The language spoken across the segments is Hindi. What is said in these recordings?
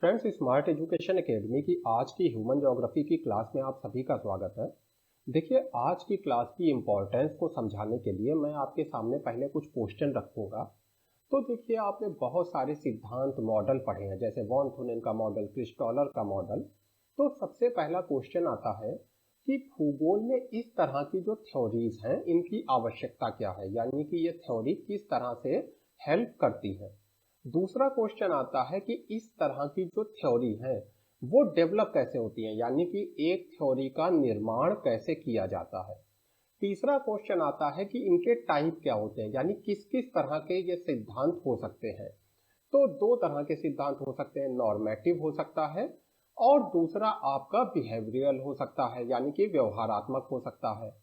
फ्रेंड्स, स्मार्ट एजुकेशन एकेडमी की आज की ह्यूमन ज्योग्राफी की क्लास में आप सभी का स्वागत है। देखिए, आज की क्लास की इम्पोर्टेंस को समझाने के लिए मैं आपके सामने पहले कुछ क्वेश्चन रखूंगा। तो देखिए, आपने बहुत सारे सिद्धांत मॉडल पढ़े हैं, जैसे वॉन थुनेन का मॉडल, क्रिस्टॉलर का मॉडल। तो सबसे पहला क्वेश्चन आता है कि भूगोल में इस तरह की जो थ्योरीज हैं, इनकी आवश्यकता क्या है, यानी कि ये थ्योरी किस तरह से हेल्प करती है। दूसरा क्वेश्चन आता है कि इस तरह की जो थ्योरी है वो डेवलप कैसे होती है, यानी कि एक थ्योरी का निर्माण कैसे किया जाता है। तीसरा क्वेश्चन आता है कि इनके टाइप क्या होते हैं, यानी किस किस तरह के ये सिद्धांत हो सकते हैं। तो दो तरह के सिद्धांत हो सकते हैं, नॉर्मेटिव हो सकता है और दूसरा आपका बिहेवियरल हो सकता है, यानी कि व्यवहारात्मक हो सकता है।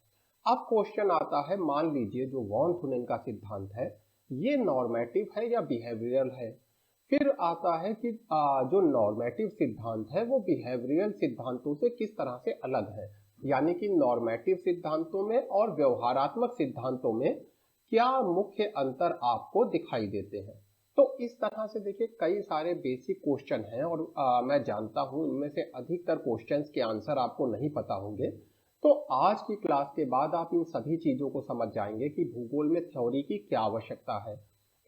अब क्वेश्चन आता है, मान लीजिए जो वॉन थुनेन का सिद्धांत है ये नॉर्मेटिव है या बिहेवियरल है। फिर आता है कि जो नॉर्मेटिव सिद्धांत है वो बिहेवियरल सिद्धांतों से किस तरह से अलग है, यानी कि नॉर्मेटिव सिद्धांतों में और व्यवहारात्मक सिद्धांतों में क्या मुख्य अंतर आपको दिखाई देते हैं। तो इस तरह से देखिए, कई सारे बेसिक क्वेश्चन हैं और मैं जानता हूं इनमें से अधिकतर क्वेश्चंस के आंसर आपको नहीं पता होंगे। तो आज की क्लास के बाद आप इन सभी चीजों को समझ जाएंगे कि भूगोल में थ्योरी की क्या आवश्यकता है,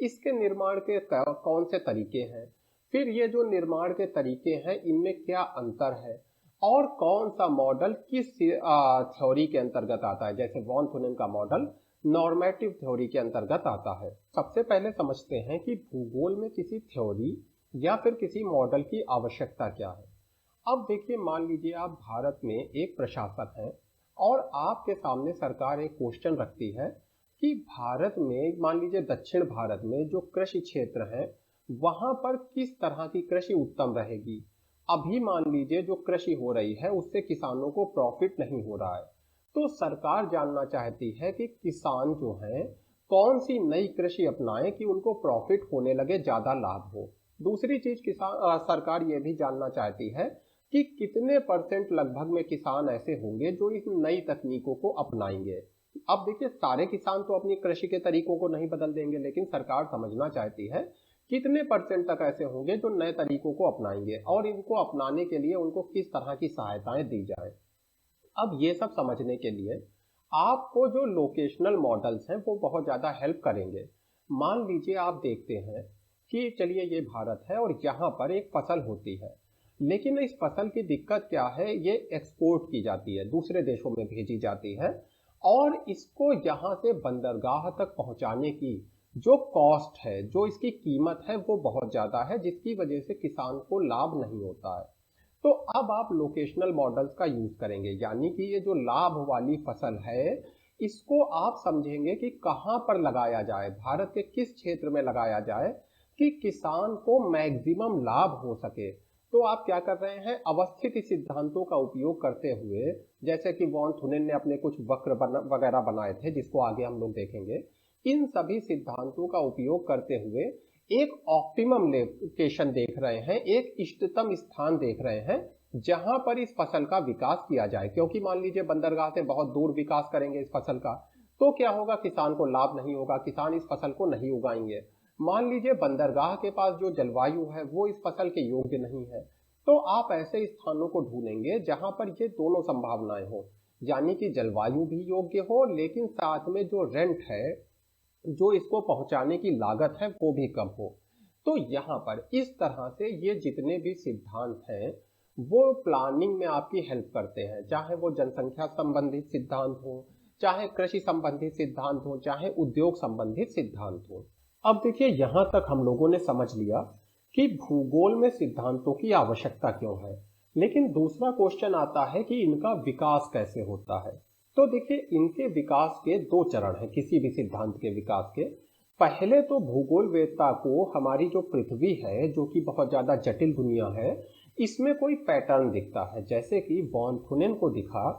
इसके निर्माण के कौन से तरीके हैं, फिर ये जो निर्माण के तरीके हैं इनमें क्या अंतर है और कौन सा मॉडल किस थ्योरी के अंतर्गत आता है। जैसे वॉन थुनेन का मॉडल नॉर्मेटिव थ्योरी के अंतर्गत आता है। सबसे पहले समझते हैं कि भूगोल में किसी थ्योरी या फिर किसी मॉडल की आवश्यकता क्या है। अब देखिए, मान लीजिए आप भारत में एक प्रशासक हैं और आपके सामने सरकार एक क्वेश्चन रखती है कि भारत में, मान लीजिए दक्षिण भारत में जो कृषि क्षेत्र है वहां पर किस तरह की कृषि उत्तम रहेगी। अभी मान लीजिए जो कृषि हो रही है उससे किसानों को प्रॉफिट नहीं हो रहा है। तो सरकार जानना चाहती है कि किसान जो हैं कौन सी नई कृषि अपनाएं कि उनको प्रॉफिट होने लगे, ज्यादा लाभ हो। दूसरी चीज सरकार ये भी जानना चाहती है कि कितने परसेंट लगभग में किसान ऐसे होंगे जो इस नई तकनीकों को अपनाएंगे। अब देखिए, सारे किसान तो अपनी कृषि के तरीकों को नहीं बदल देंगे, लेकिन सरकार समझना चाहती है कितने परसेंट तक ऐसे होंगे जो नए तरीकों को अपनाएंगे और इनको अपनाने के लिए उनको किस तरह की सहायताएं दी जाए। अब ये सब समझने के लिए आपको जो लोकेशनल मॉडल्स हैं वो बहुत ज़्यादा हेल्प करेंगे। मान लीजिए आप देखते हैं कि चलिए ये भारत है और यहाँ पर एक फसल होती है, लेकिन इस फसल की दिक्कत क्या है, ये एक्सपोर्ट की जाती है, दूसरे देशों में भेजी जाती है और इसको यहाँ से बंदरगाह तक पहुँचाने की जो कॉस्ट है, जो इसकी कीमत है वो बहुत ज़्यादा है, जिसकी वजह से किसान को लाभ नहीं होता है। तो अब आप लोकेशनल मॉडल्स का यूज करेंगे, यानी कि ये जो लाभ वाली फसल है इसको आप समझेंगे कि कहाँ पर लगाया जाए, भारत के किस क्षेत्र में लगाया जाए कि किसान को मैक्सिमम लाभ हो सके। तो आप क्या कर रहे हैं, अवस्थित सिद्धांतों का उपयोग करते हुए, जैसे कि वॉन थुनेन ने अपने कुछ वक्र वगैरह बनाए थे जिसको आगे हम लोग देखेंगे, इन सभी सिद्धांतों का उपयोग करते हुए एक ऑप्टिमम लोकेशन देख रहे हैं, एक इष्टतम स्थान देख रहे हैं जहां पर इस फसल का विकास किया जाए। क्योंकि मान लीजिए बंदरगाह से बहुत दूर विकास करेंगे इस फसल का तो क्या होगा, किसान को लाभ नहीं होगा, किसान इस फसल को नहीं उगाएंगे। मान लीजिए बंदरगाह के पास जो जलवायु है वो इस फसल के योग्य नहीं है, तो आप ऐसे स्थानों को ढूंढेंगे जहां पर ये दोनों संभावनाएं हो, यानी कि जलवायु भी योग्य हो लेकिन साथ में जो रेंट है, जो इसको पहुंचाने की लागत है वो भी कम हो। तो यहाँ पर इस तरह से ये जितने भी सिद्धांत हैं वो प्लानिंग में आपकी हेल्प करते हैं, चाहे वो जनसंख्या संबंधित सिद्धांत हो, चाहे कृषि संबंधित सिद्धांत हो, चाहे उद्योग संबंधित सिद्धांत हो। अब देखिए, यहाँ तक हम लोगों ने समझ लिया कि भूगोल में सिद्धांतों की आवश्यकता क्यों है, लेकिन दूसरा क्वेश्चन आता है कि इनका विकास कैसे होता है। तो देखिए, इनके विकास के दो चरण हैं, किसी भी सिद्धांत के विकास के। पहले तो भूगोलवेत्ता को हमारी जो पृथ्वी है, जो कि बहुत ज्यादा जटिल दुनिया है, इसमें कोई पैटर्न दिखता है, जैसे कि वॉन थुनेन को दिखा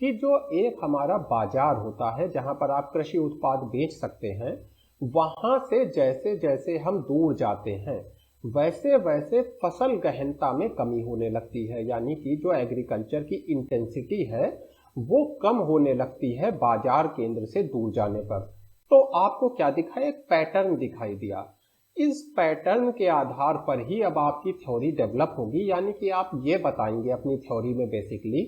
कि जो एक हमारा बाजार होता है जहां पर आप कृषि उत्पाद बेच सकते हैं, वहां से जैसे जैसे हम दूर जाते हैं वैसे वैसे फसल गहनता में कमी होने लगती है, यानी कि जो एग्रीकल्चर की इंटेंसिटी है वो कम होने लगती है बाजार केंद्र से दूर जाने पर। तो आपको क्या दिखा, एक पैटर्न दिखाई दिया इस पैटर्न के आधार पर ही अब आपकी थ्योरी डेवलप होगी, यानी कि आप ये बताएंगे अपनी थ्योरी में बेसिकली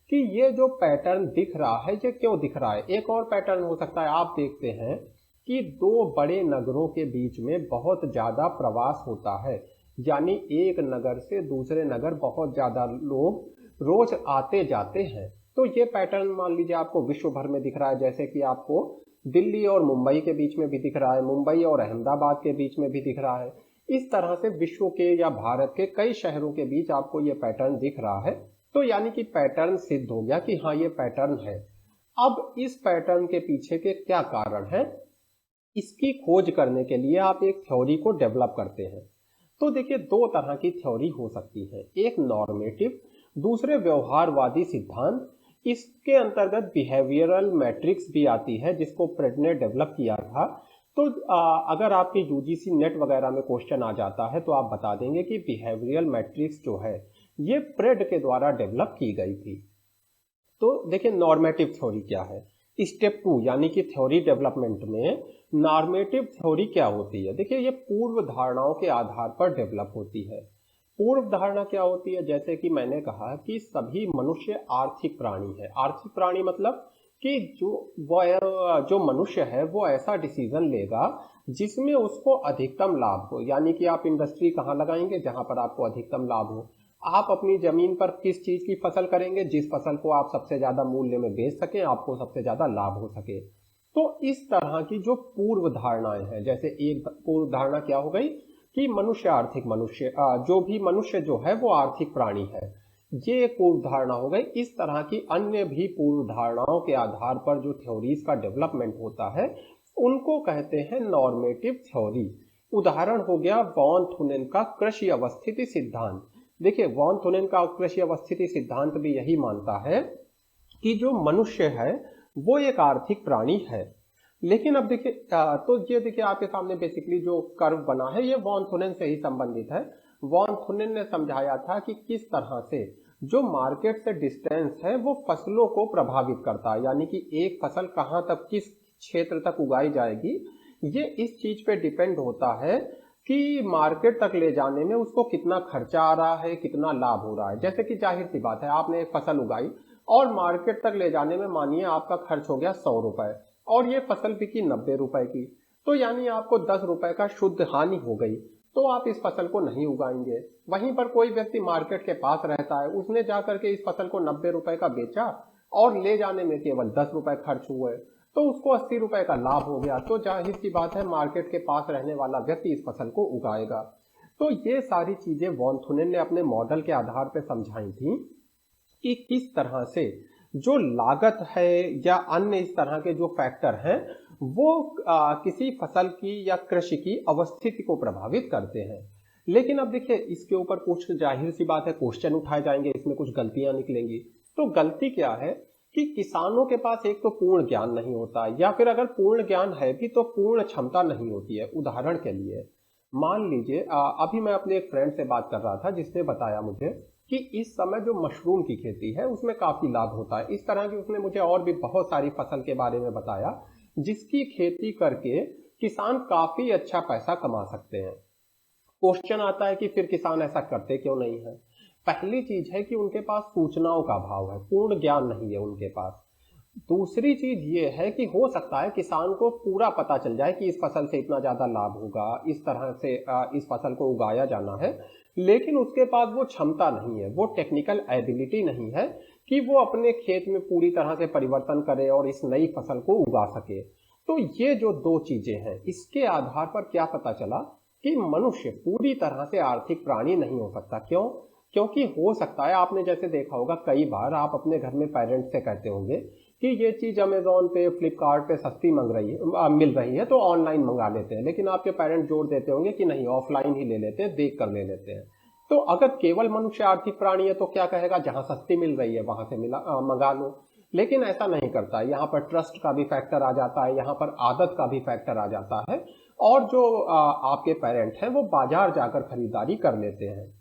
कि ये जो पैटर्न दिख रहा है ये क्यों दिख रहा है। एक और पैटर्न हो सकता है, आप देखते हैं कि दो बड़े नगरों के बीच में बहुत ज़्यादा प्रवास होता है, यानी एक नगर से दूसरे नगर बहुत ज़्यादा लोग रोज आते जाते हैं। तो ये पैटर्न मान लीजिए आपको विश्व भर में दिख रहा है, जैसे कि आपको दिल्ली और मुंबई के बीच में भी दिख रहा है, मुंबई और अहमदाबाद के बीच में भी दिख रहा है। इस तरह से विश्व के या भारत के कई शहरों के बीच आपको ये पैटर्न दिख रहा है। तो यानी कि पैटर्न सिद्ध हो गया कि हाँ ये पैटर्न है। अब इस पैटर्न के पीछे के क्या कारण है, इसकी खोज करने के लिए आप एक थ्योरी को डेवलप करते हैं। तो देखिए दो तरह की थ्योरी हो सकती है, एक नॉर्मेटिव, दूसरे व्यवहारवादी सिद्धांत। इसके अंतर्गत बिहेवियरल मैट्रिक्स भी आती है, जिसको फ्रेड ने डेवलप किया था। तो अगर आपके यूजीसी नेट वगैरह में क्वेश्चन आ जाता है तो आप बता देंगे कि बिहेवियरल मैट्रिक्स जो है ये फ्रेड के द्वारा डेवलप की गई थी। तो देखिए नॉर्मेटिव थ्योरी क्या है। स्टेप 2 यानी कि थ्योरी डेवलपमेंट में नॉर्मेटिव थ्योरी क्या होती है। देखिए ये पूर्व धारणाओं के आधार पर डेवलप होती है। पूर्व धारणा क्या होती है, जैसे कि मैंने कहा कि सभी मनुष्य आर्थिक प्राणी है। आर्थिक प्राणी मतलब कि जो मनुष्य है वो ऐसा डिसीजन लेगा जिसमें उसको अधिकतम लाभ हो। यानी कि आप इंडस्ट्री कहाँ लगाएंगे, जहां पर आपको अधिकतम लाभ हो। आप अपनी जमीन पर किस चीज की फसल करेंगे, जिस फसल को आप सबसे ज्यादा मूल्य में बेच सकें, आपको सबसे ज्यादा लाभ हो सके। तो इस तरह की जो पूर्व धारणाएं हैं, जैसे एक पूर्व धारणा क्या हो गई कि मनुष्य आर्थिक मनुष्य जो भी मनुष्य जो है वो आर्थिक प्राणी है, ये एक पूर्व धारणा हो गई। इस तरह की अन्य भी पूर्व धारणाओं के आधार पर जो थ्योरीज का डेवलपमेंट होता है उनको कहते हैं नॉर्मेटिव थ्योरी। उदाहरण हो गया वॉन थुनेन का कृषि अवस्थिति सिद्धांत। देखिए वॉन थुनेन का कृषि अवस्थिति सिद्धांत भी यही मानता है कि जो मनुष्य है वो एक आर्थिक प्राणी है। लेकिन अब देखिए तो ये देखिए आपके सामने बेसिकली जो कर्व बना है ये वॉन थुनेन से ही संबंधित है। वॉन थुनेन ने समझाया था कि किस तरह से जो मार्केट से डिस्टेंस है वो फसलों को प्रभावित करता है, यानी कि एक फसल कहाँ तक किस क्षेत्र तक उगाई जाएगी ये इस चीज पे डिपेंड होता है कि मार्केट तक ले जाने में उसको कितना खर्चा आ रहा है, कितना लाभ हो रहा है। जैसे कि जाहिर सी बात है, आपने एक फसल उगाई और मार्केट तक ले जाने में मानिए आपका खर्च हो गया 100 रुपए और ये फसल बिकी 90 रुपए की, तो यानी आपको 10 रुपए का शुद्ध हानि हो गई। तो आप इस फसल को नहीं उगाएंगे। वहीं पर कोई व्यक्ति मार्केट के पास रहता है, उसने जाकर के इस फसल को 90 रुपए का बेचा और ले जाने में केवल 10 रुपए खर्च हुए, तो उसको 80 रुपए का लाभ हो गया। तो जाहिर सी बात है मार्केट के पास रहने वाला व्यक्ति इस फसल को उगाएगा। तो ये सारी चीजें वॉन थुनेन ने अपने मॉडल के आधार पर समझाई थी कि किस तरह से जो लागत है या अन्य इस तरह के जो फैक्टर हैं वो किसी फसल की या कृषि की अवस्थिति को प्रभावित करते हैं। लेकिन अब देखिए इसके ऊपर कुछ जाहिर सी बात है क्वेश्चन उठाए जाएंगे, इसमें कुछ गलतियां निकलेंगी। तो गलती क्या है कि किसानों के पास एक तो पूर्ण ज्ञान नहीं होता, या फिर अगर पूर्ण ज्ञान है भी तो पूर्ण क्षमता नहीं होती है। उदाहरण के लिए मान लीजिए अभी मैं अपने एक फ्रेंड से बात कर रहा था जिसने बताया मुझे कि इस समय जो मशरूम की खेती है उसमें काफी लाभ होता है। इस तरह की उसने मुझे और भी बहुत सारी फसल के बारे में बताया जिसकी खेती करके किसान काफी अच्छा पैसा कमा सकते हैं। क्वेश्चन आता है कि फिर किसान ऐसा करते क्यों नहीं है। पहली चीज है कि उनके पास सूचनाओं का अभाव है, पूर्ण ज्ञान नहीं है उनके पास। दूसरी चीज ये है कि हो सकता है किसान को पूरा पता चल जाए कि इस फसल से इतना ज्यादा लाभ होगा, इस तरह से इस फसल को उगाया जाना है, लेकिन उसके पास वो क्षमता नहीं है, वो टेक्निकल एबिलिटी नहीं है कि वो अपने खेत में पूरी तरह से परिवर्तन करे और इस नई फसल को उगा सके। तो ये जो दो चीजें हैं इसके आधार पर क्या पता चला कि मनुष्य पूरी तरह से आर्थिक प्राणी नहीं हो सकता। क्यों? क्योंकि हो सकता है आपने जैसे देखा होगा कई बार आप अपने घर में पेरेंट्स से कहते होंगे कि ये चीज अमेजोन पे फ्लिपकार्ट पे सस्ती मिल रही है तो ऑनलाइन मंगा लेते हैं, लेकिन आपके पेरेंट्स जोर देते होंगे कि नहीं ऑफलाइन ही ले लेते हैं, देख कर ले लेते हैं। तो अगर केवल मनुष्य आर्थिक प्राणी है तो क्या कहेगा, जहां सस्ती मिल रही है वहां से मंगा लो। लेकिन ऐसा नहीं करता, यहाँ पर ट्रस्ट का भी फैक्टर आ जाता है, यहाँ पर आदत का भी फैक्टर आ जाता है, और जो आपके पेरेंट हैं वो बाजार जाकर खरीदारी कर लेते हैं।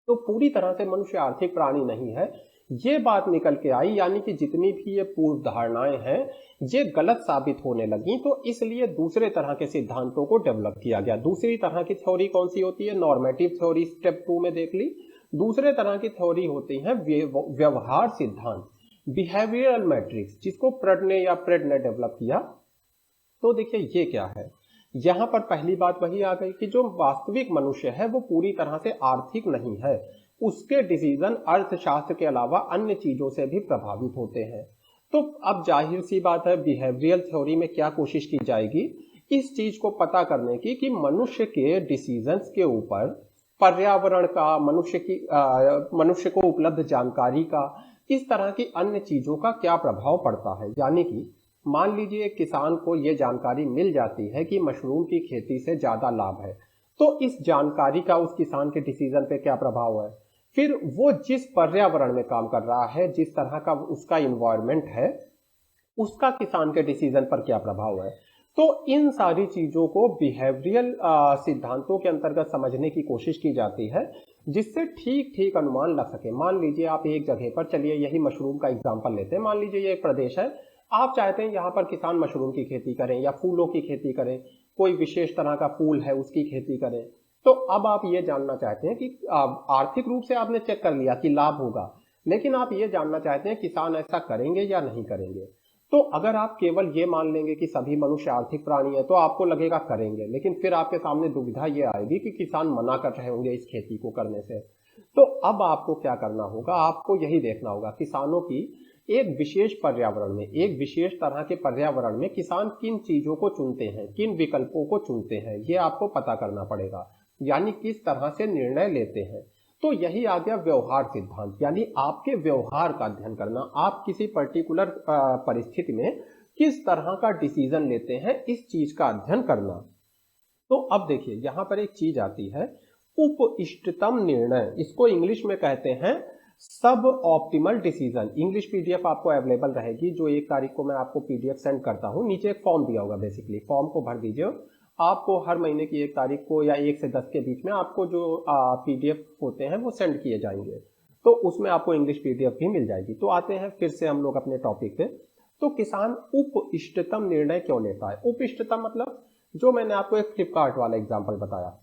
तो पूरी तरह से मनुष्य आर्थिक प्राणी नहीं है, ये बात निकल के आई, यानी कि जितनी भी ये पूर्व धारणाएं हैं ये गलत साबित होने लगी, तो इसलिए दूसरे तरह के सिद्धांतों को डेवलप किया गया। दूसरी तरह की थ्योरी कौन सी होती है? नॉर्मेटिव थ्योरी स्टेप 2 में देख ली। दूसरे तरह की थ्योरी होती है व्यवहार सिद्धांत, बिहेवियरल मैट्रिक्स, जिसको प्रेड ने डेवलप किया। तो देखिए ये क्या है, यहां पर पहली बात वही आ गई कि जो वास्तविक मनुष्य है वो पूरी तरह से आर्थिक नहीं है, उसके डिसीजन अर्थशास्त्र के अलावा अन्य चीजों से भी प्रभावित होते हैं। तो अब जाहिर सी बात है, बिहेवियरल थ्योरी में क्या कोशिश की जाएगी, इस चीज को पता करने की कि मनुष्य के डिसीजंस के ऊपर पर्यावरण का, मनुष्य को उपलब्ध जानकारी का, इस तरह की अन्य चीजों का क्या प्रभाव पड़ता है। यानी कि मान लीजिए एक किसान को यह जानकारी मिल जाती है कि मशरूम की खेती से ज्यादा लाभ है, तो इस जानकारी का उस किसान के डिसीजन पे क्या प्रभाव है। फिर वो जिस पर्यावरण में काम कर रहा है, जिस तरह का उसका इन्वायरमेंट है, उसका किसान के डिसीजन पर क्या प्रभाव है। तो इन सारी चीजों को बिहेवियरल सिद्धांतों के अंतर्गत समझने की कोशिश की जाती है, जिससे ठीक ठीक अनुमान लग सके। मान लीजिए आप एक जगह पर, चलिए यही मशरूम का एग्जांपल लेते हैं, मान लीजिए ये एक प्रदेश है, आप चाहते हैं यहाँ पर किसान मशरूम की खेती करें या फूलों की खेती करें, कोई विशेष तरह का फूल है उसकी खेती करें। तो अब आप ये जानना चाहते हैं कि आर्थिक रूप से आपने चेक कर लिया कि लाभ होगा, लेकिन आप ये जानना चाहते हैं किसान ऐसा करेंगे या नहीं करेंगे। तो अगर आप केवल ये मान लेंगे कि सभी मनुष्य आर्थिक प्राणी है, तो आपको लगेगा करेंगे, लेकिन फिर आपके सामने दुविधा ये आएगी कि किसान मना कर रहे होंगे इस खेती को करने से। तो अब आपको क्या करना होगा, आपको यही देखना होगा किसानों की एक विशेष पर्यावरण में, एक विशेष तरह के पर्यावरण में किसान किन चीजों को चुनते हैं, किन विकल्पों को चुनते हैं, ये आपको पता करना पड़ेगा, यानी किस तरह से निर्णय लेते हैं। तो यही आ गया व्यवहार सिद्धांत, यानी आपके व्यवहार का अध्ययन करना, आप किसी पर्टिकुलर परिस्थिति में किस तरह का डिसीजन लेते हैं, इस चीज का अध्ययन करना। तो अब देखिए यहां पर एक चीज आती है, उप इष्टतम निर्णय, इसको इंग्लिश में कहते हैं सब ऑप्टिमल डिसीजन। इंग्लिश पीडीएफ आपको अवेलेबल रहेगी, जो 1 तारीख को मैं आपको पीडीएफ सेंड करता हूं। नीचे एक फॉर्म दिया होगा, बेसिकली फॉर्म को भर दीजिए। आपको हर महीने की 1 तारीख को या 1 से 10 के बीच में आपको जो पीडीएफ होते हैं वो सेंड किए जाएंगे, तो उसमें आपको इंग्लिश पीडीएफ भी मिल जाएगी। तो आते हैं फिर से हम लोग अपने टॉपिक पे। तो किसान उप इष्टतम निर्णय क्यों लेता है? उप इष्टतम मतलब जो मैंने आपको एक फ्लिपकार्ट वाला एग्जाम्पल बताया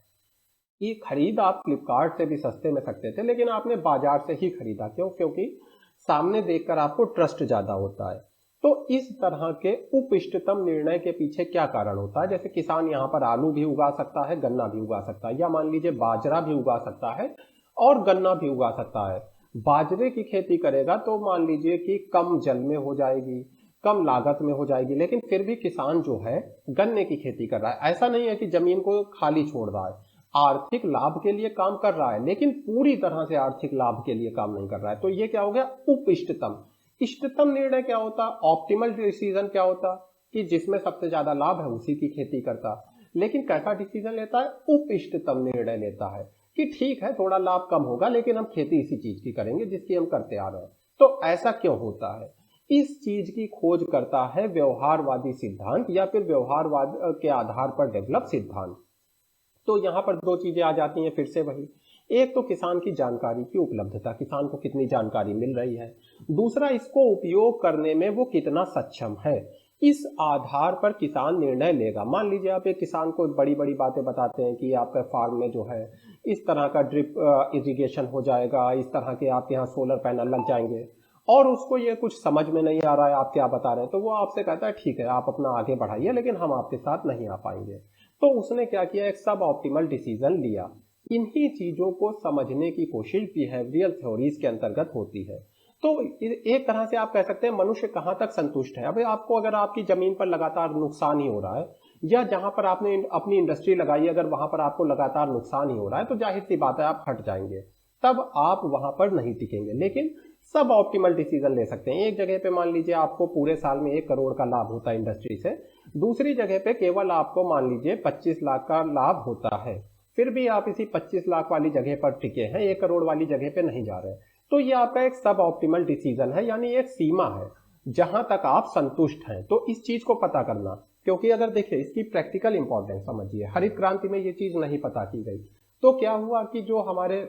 कि खरीद आप फ्लिपकार्ट से भी सस्ते में सकते थे, लेकिन आपने बाजार से ही खरीदा। क्यों? क्योंकि सामने देखकर आपको ट्रस्ट ज्यादा होता है। तो इस तरह के उप इष्टतम निर्णय के पीछे क्या कारण होता है? जैसे किसान यहाँ पर आलू भी उगा सकता है, गन्ना भी उगा सकता है, या मान लीजिए बाजरा भी उगा सकता है और गन्ना भी उगा सकता है। बाजरे की खेती करेगा तो मान लीजिए कि कम जल में हो जाएगी, कम लागत में हो जाएगी, लेकिन फिर भी किसान जो है गन्ने की खेती कर रहा है। ऐसा नहीं है कि जमीन को खाली छोड़ रहा है, आर्थिक लाभ के लिए काम कर रहा है, लेकिन पूरी तरह से आर्थिक लाभ के लिए काम नहीं कर रहा है। तो ये क्या हो गया? उप इष्टतम। इष्टतम निर्णय क्या होता? ऑप्टिमल डिसीजन क्या होता? कि जिसमें सबसे ज्यादा लाभ है उसी की खेती करता। लेकिन कैसा डिसीजन लेता है? उप इष्टतम निर्णय लेता है कि ठीक है थोड़ा लाभ कम होगा, लेकिन हम खेती इसी चीज की करेंगे जिसकी हम करते आ रहे हैं। तो ऐसा क्यों होता है? इस चीज की खोज करता है व्यवहारवादी सिद्धांत, या फिर व्यवहारवाद के आधार पर डेवलप सिद्धांत। तो यहां पर 2 चीजें आ जाती हैं फिर से वही। एक तो किसान की जानकारी की उपलब्धता, किसान को कितनी जानकारी मिल रही है। दूसरा, इसको उपयोग करने में वो कितना सक्षम है। इस आधार पर किसान निर्णय लेगा। मान लीजिए आप एक किसान को बड़ी बड़ी बातें बताते हैं कि आपके फार्म में जो है इस तरह का ड्रिप इरिगेशन हो जाएगा, इस तरह के आपके यहाँ सोलर पैनल लग जाएंगे, और उसको ये कुछ समझ में नहीं आ रहा है आप क्या बता रहे हैं, तो वो आपसे कहता है ठीक है आप अपना आगे बढ़ाइए, लेकिन हम आपके साथ नहीं आ पाएंगे। तो उसने क्या किया? एक सब ऑप्टिमल डिसीजन लिया। इन्हीं चीजों को समझने की कोशिश बिहेवियरल थ्योरीज के अंतर्गत होती है। तो एक तरह से आप कह सकते हैं मनुष्य कहां तक संतुष्ट है। अभी आपको अगर आपकी जमीन पर लगातार नुकसान ही हो रहा है, या जहां पर आपने अपनी इंडस्ट्री लगाई है अगर वहां पर आपको लगातार नुकसान ही हो रहा है, तो जाहिर सी बात है आप हट जाएंगे, तब आप वहां पर नहीं टिकेंगे। लेकिन सब ऑप्टिमल डिसीजन ले सकते हैं। एक जगह पे मान लीजिए आपको पूरे साल में 1 करोड़ का लाभ होता है इंडस्ट्री से, दूसरी जगह पे केवल आपको मान लीजिए 25 लाख का लाभ होता है, फिर भी आप इसी 25 लाख वाली जगह पर टिके हैं, 1 करोड़ वाली जगह पे नहीं जा रहे। तो ये आपका एक सब ऑप्टिमल डिसीजन है, यानी एक सीमा है जहां तक आप संतुष्ट हैं। तो इस चीज को पता करना, क्योंकि अगर देखिए इसकी प्रैक्टिकल इंपॉर्टेंस समझिए, हरित क्रांति में ये चीज नहीं पता की गई। तो क्या हुआ कि जो हमारे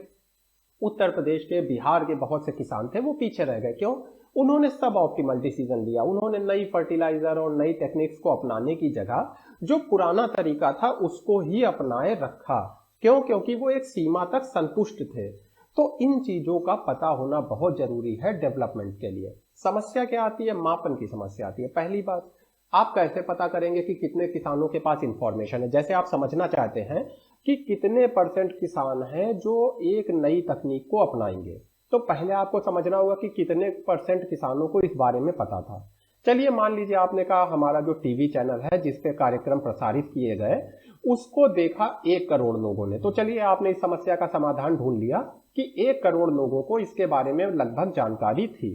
उत्तर प्रदेश के, बिहार के बहुत से किसान थे वो पीछे रह गए। क्यों? उन्होंने सब ऑप्टिमल डिसीजन लिया। उन्होंने नई फर्टिलाइजर और नई टेक्निक्स को अपनाने की जगह जो पुराना तरीका था उसको ही अपनाए रखा। क्यों? क्योंकि वो एक सीमा तक संतुष्ट थे। तो इन चीजों का पता होना बहुत जरूरी है डेवलपमेंट के लिए। समस्या क्या आती है? मापन की समस्या आती है। पहली बात, आप कैसे पता करेंगे कि कितने किसानों के पास इंफॉर्मेशन है? जैसे आप समझना चाहते हैं कि कितने परसेंट किसान हैं जो एक नई तकनीक को अपनाएंगे, तो पहले आपको समझना होगा कि कितने परसेंट किसानों को इस बारे में पता था। चलिए मान लीजिए आपने कहा हमारा जो टीवी चैनल है जिस पे कार्यक्रम प्रसारित किए गए उसको देखा 1 करोड़ लोगों ने। तो चलिए आपने इस समस्या का समाधान ढूंढ लिया कि 1 करोड़ लोगों को इसके बारे में लगभग जानकारी थी।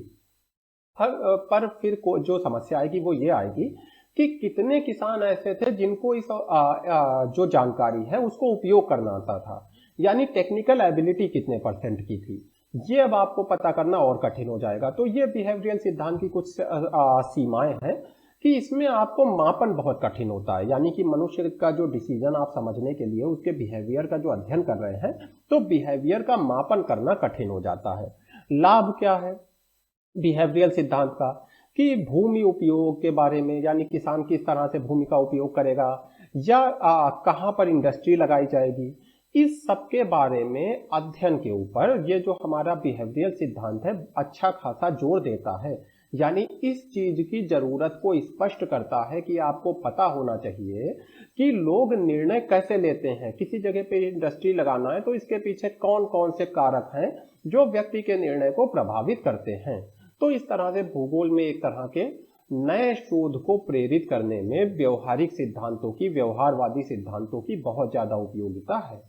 पर फिर जो समस्या आएगी वो ये आएगी कि कितने किसान ऐसे थे जिनको इस जो जानकारी है उसको उपयोग करना आता था, यानी टेक्निकल एबिलिटी कितने परसेंट की थी। ये अब आपको पता करना और कठिन हो जाएगा। तो ये बिहेवियरल सिद्धांत की कुछ सीमाएं हैं कि इसमें आपको मापन बहुत कठिन होता है, यानी कि मनुष्य का जो डिसीजन आप समझने के लिए उसके बिहेवियर का जो अध्ययन कर रहे हैं तो बिहेवियर का मापन करना कठिन हो जाता है। लाभ क्या है बिहेवियरल सिद्धांत का? कि भूमि उपयोग के बारे में, यानी किसान किस तरह से भूमि का उपयोग करेगा या कहाँ पर इंडस्ट्री लगाई जाएगी, इस सब के बारे में अध्ययन के ऊपर ये जो हमारा बिहेवियरल सिद्धांत है अच्छा खासा जोर देता है। यानी इस चीज की जरूरत को स्पष्ट करता है कि आपको पता होना चाहिए कि लोग निर्णय कैसे लेते हैं। किसी जगह पे इंडस्ट्री लगाना है तो इसके पीछे कौन कौन से कारक हैं जो व्यक्ति के निर्णय को प्रभावित करते हैं। तो इस तरह से भूगोल में एक तरह के नए शोध को प्रेरित करने में व्यवहारिक सिद्धांतों की, व्यवहारवादी सिद्धांतों की बहुत ज्यादा उपयोगिता है।